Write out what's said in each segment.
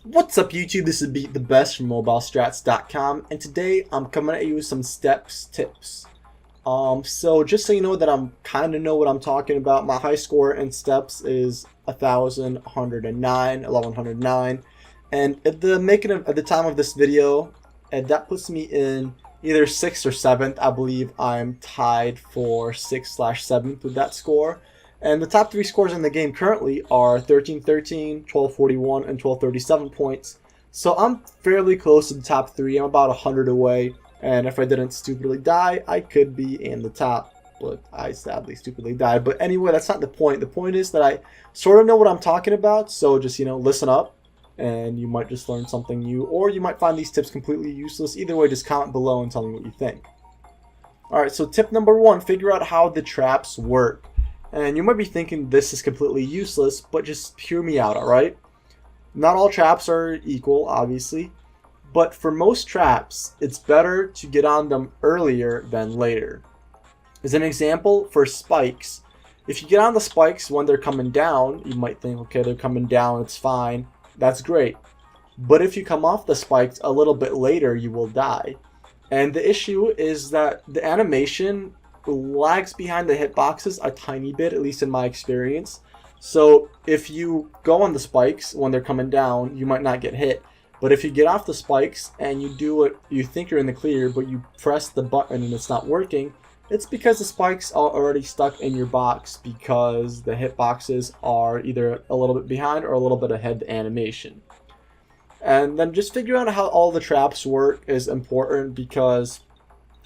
What's up YouTube, this is Beat the Best from MobileStrats.com, and today I'm coming at you with some tips. So just so you know that I'm kind of know what I'm talking about, my high score in steps is 1109, and at the time of this video, and that puts me in either 6th or 7th. I believe I'm tied for 6/7th with that score. And the top 3 scores in the game currently are 1313, 1241, and 1237 points. So I'm fairly close to the top 3. I'm about 100 away. And if I didn't stupidly die, I could be in the top. But I sadly stupidly died. But anyway, that's not the point. The point is that I sort of know what I'm talking about. So just, listen up. And you might just learn something new. Or you might find these tips completely useless. Either way, just comment below and tell me what you think. Alright, so tip number 1. Figure out how the traps work. And you might be thinking this is completely useless, but just hear me out, alright? Not all traps are equal, obviously, but for most traps, it's better to get on them earlier than later. As an example, for spikes, if you get on the spikes when they're coming down, you might think, okay, they're coming down, it's fine, that's great. But if you come off the spikes a little bit later, you will die. And the issue is that the animation lags behind the hitboxes a tiny bit, at least in my experience. So if you go on the spikes when they're coming down, you might not get hit. But if you get off the spikes and you do it, you think you're in the clear, but you press the button and it's not working, it's because the spikes are already stuck in your box because the hitboxes are either a little bit behind or a little bit ahead the animation. And then just figuring out how all the traps work is important because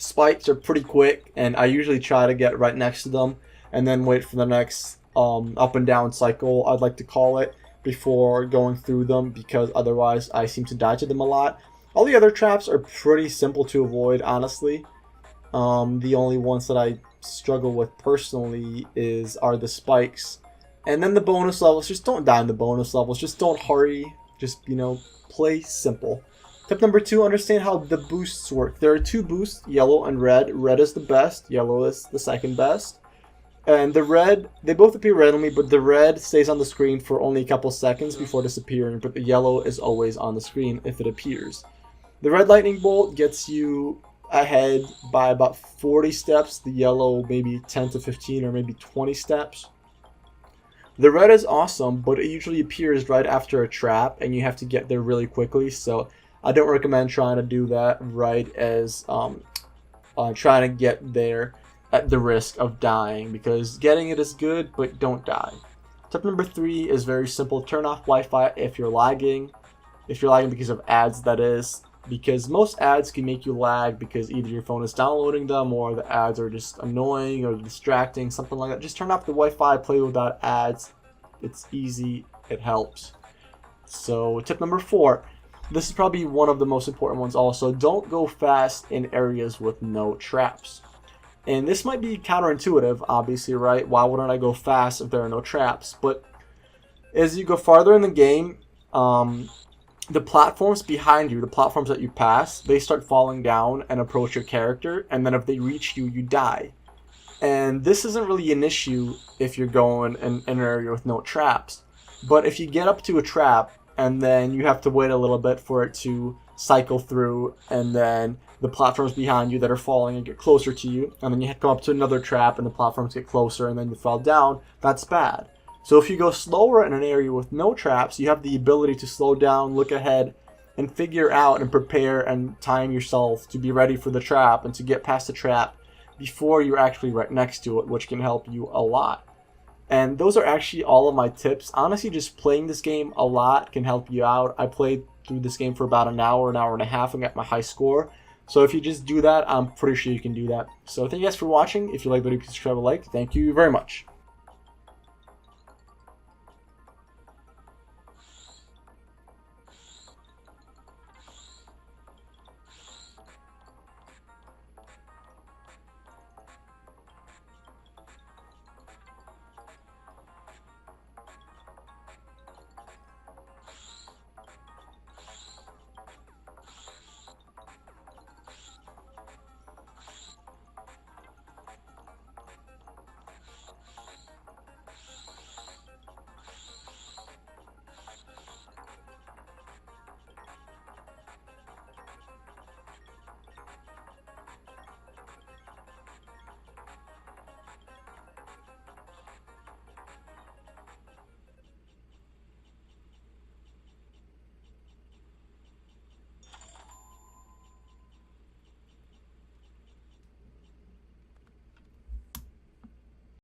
spikes are pretty quick, and I usually try to get right next to them and then wait for the next up and down cycle, I'd like to call it, before going through them, because otherwise I seem to die to them a lot. All the other traps are pretty simple to avoid, honestly. The only ones that I struggle with personally are the spikes. And then the bonus levels, just don't die in the bonus levels, just don't hurry, just, play simple. Tip number 2, understand how the boosts work. There are 2 boosts, yellow and red. Red is the best, yellow is the second best. And the red, they both appear randomly, but the red stays on the screen for only a couple seconds before disappearing, but the yellow is always on the screen if it appears. The red lightning bolt gets you ahead by about 40 steps, the yellow maybe 10 to 15 or maybe 20 steps. The red is awesome, but it usually appears right after a trap, and you have to get there really quickly, so I don't recommend trying to do that right as trying to get there at the risk of dying, because getting it is good, but don't die. Tip number 3 is very simple. Turn off Wi-Fi if you're lagging. If you're lagging because of ads, that is. Because most ads can make you lag because either your phone is downloading them or the ads are just annoying or distracting, something like that. Just turn off the Wi-Fi, play without ads. It's easy, it helps. So tip number 4. This is probably one of the most important ones also. Don't go fast in areas with no traps. And this might be counterintuitive, obviously, right? Why wouldn't I go fast if there are no traps? But as you go farther in the game, the platforms behind you, the platforms that you pass, they start falling down and approach your character. And then if they reach you, you die. And this isn't really an issue if you're going in an area with no traps. But if you get up to a trap, and then you have to wait a little bit for it to cycle through, and then the platforms behind you that are falling and get closer to you, and then you come up to another trap and the platforms get closer and then you fall down, that's bad. So if you go slower in an area with no traps, you have the ability to slow down, look ahead, and figure out and prepare and time yourself to be ready for the trap and to get past the trap before you're actually right next to it, which can help you a lot. And those are actually all of my tips. Honestly, just playing this game a lot can help you out. I played through this game for about an hour and a half, and got my high score. So if you just do that, I'm pretty sure you can do that. So thank you guys for watching. If you like the video, please subscribe and like. Thank you very much.